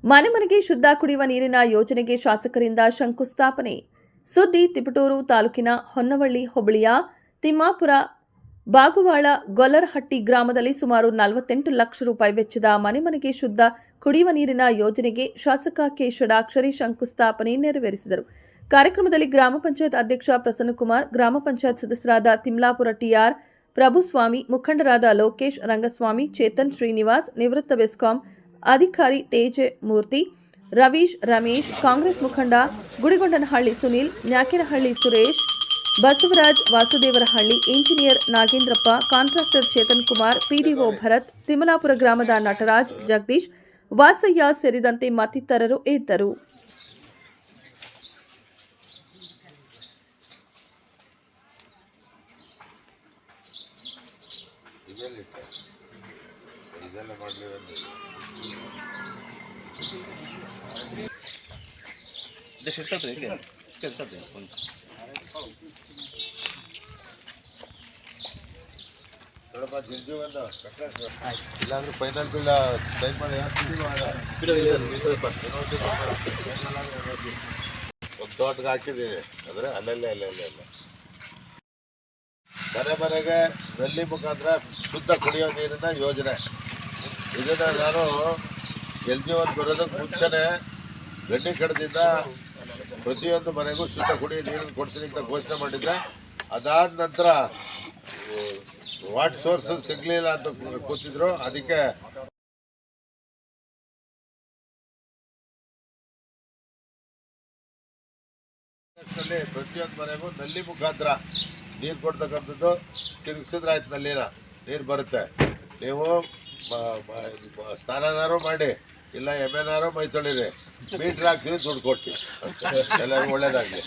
ಮನೆ ಮನೆಗೆ ಶುದ್ಧ ಕುಡಿಯುವ ನೀರಿನ ಯೋಜನೆಗೆ ಶಾಸಕರಿಂದ ಶಂಕುಸ್ಥಾಪನೆ. ಸುದ್ದಿ ತಿಪಟೂರು ತಾಲೂಕಿನ ಹೊನ್ನವಳ್ಳಿ ಹೋಬಳಿಯ ತಿಮ್ಮಾಪುರ ಬಾಗುವಾಳ ಗೊಲ್ಲರಹಟ್ಟಿ ಗ್ರಾಮದಲ್ಲಿ ಸುಮಾರು 48 ಲಕ್ಷ ರೂಪಾಯಿ ವೆಚ್ಚದ ಮನೆ ಮನೆಗೆ ಶುದ್ಧ ಕುಡಿಯುವ ನೀರಿನ ಯೋಜನೆಗೆ ಶಾಸಕ ಕೆ ಷಡಾಕ್ಷರಿ ಶಂಕುಸ್ಥಾಪನೆ ನೆರವೇರಿಸಿದರು. ಕಾರ್ಯಕ್ರಮದಲ್ಲಿ ಗ್ರಾಮ ಪಂಚಾಯತ್ ಅಧ್ಯಕ್ಷ ಪ್ರಸನ್ನಕುಮಾರ್, ಗ್ರಾಮ ಪಂಚಾಯತ್ ಸದಸ್ಯರಾದ ತಿಮ್ಲಾಪುರ ಟಿಆರ್ ಪ್ರಭುಸ್ವಾಮಿ, ಮುಖಂಡರಾದ ಲೋಕೇಶ್, ರಂಗಸ್ವಾಮಿ, ಚೇತನ್, ಶ್ರೀನಿವಾಸ್, ನಿವೃತ್ತ ಬೆಸ್ಕಾಂ ಅಧಿಕಾರಿ ತೇಜ ಮೂರ್ತಿ, ರವೀಶ್, ರಮೇಶ್, ಕಾಂಗ್ರೆಸ್ ಮುಖಂಡ Gudigondanahalli Sunil, Nyakenahalli Suresh, Basavaraj, Vasudevarahalli, engineer Nagendrappa, contractor Chetan Kumar, PDO Bharat, Timmalapura ಗ್ರಾಮದ ನಟರಾಜ್, ಜಗದೀಶ್, ವಾಸಯ್ಯ ಸೇರಿದಂತೆ ಮತ್ತಿತರರು ಇದ್ದರು. ಇಲ್ಲಾಂದ್ರೆ ಫೈನಲ್ ಬಿಲ್ ಸೈನ್ ಮಾಡಿ ಒಂದು ತೋಟಕ್ಕೆ ಹಾಕಿದ್ದೀವಿ. ಅಂದರೆ ಅಲ್ಲೇ ಮನೆ ಮನೆಗೆ ನಲ್ಲಿ ಮುಖಾಂತರ ಶುದ್ಧ ಕುಡಿಯೋ ನೀರಿನ ಯೋಜನೆ. ಇದನ್ನು ನಾನು LG1 ಬರೋದಕ್ಕೆ ಮುಂಚೆನೇ ಗಂಡಿ ಕಡದಿಂದ ಪ್ರತಿಯೊಂದು ಮನೆಗೂ ಶುದ್ಧ ಕುಡಿಯೋ ನೀರನ್ನು ಕೊಡ್ತೀನಿ ಅಂತ ಘೋಷಣೆ ಮಾಡಿದ್ದೆ. ಅದಾದ ನಂತರ ವಾಟರ್ ಸೋರ್ಸ್ ಸಿಗಲಿಲ್ಲ ಅಂತ ಕೂತಿದ್ರು. ಅದಕ್ಕೆ ಪ್ರತಿಯೊಂದು ಮನೆಗೂ ನಲ್ಲಿ ಮುಖಾಂತರ ನೀರು ಕೊಡ್ತಕ್ಕಂಥದ್ದು ತಿರುಗಿಸಿದ್ರೆ ಆಯ್ತು, ನಲ್ಲಿನ ನೀರು ಬರುತ್ತೆ. ನೀವು ಸ್ನಾನನಾರು ಮಾಡಿ, ಇಲ್ಲ ಎಮ್ಮೆನಾರು ಮೈ ತೊಳಿರಿ, ಮೀಟ್ರ್ ಹಾಕ್ತೀವಿ, ದುಡ್ಡು ಕೊಡ್ತೀವಿ. ಅಷ್ಟೇ. ಎಲ್ಲರಿಗೂ ಒಳ್ಳೇದಾಗಲಿ.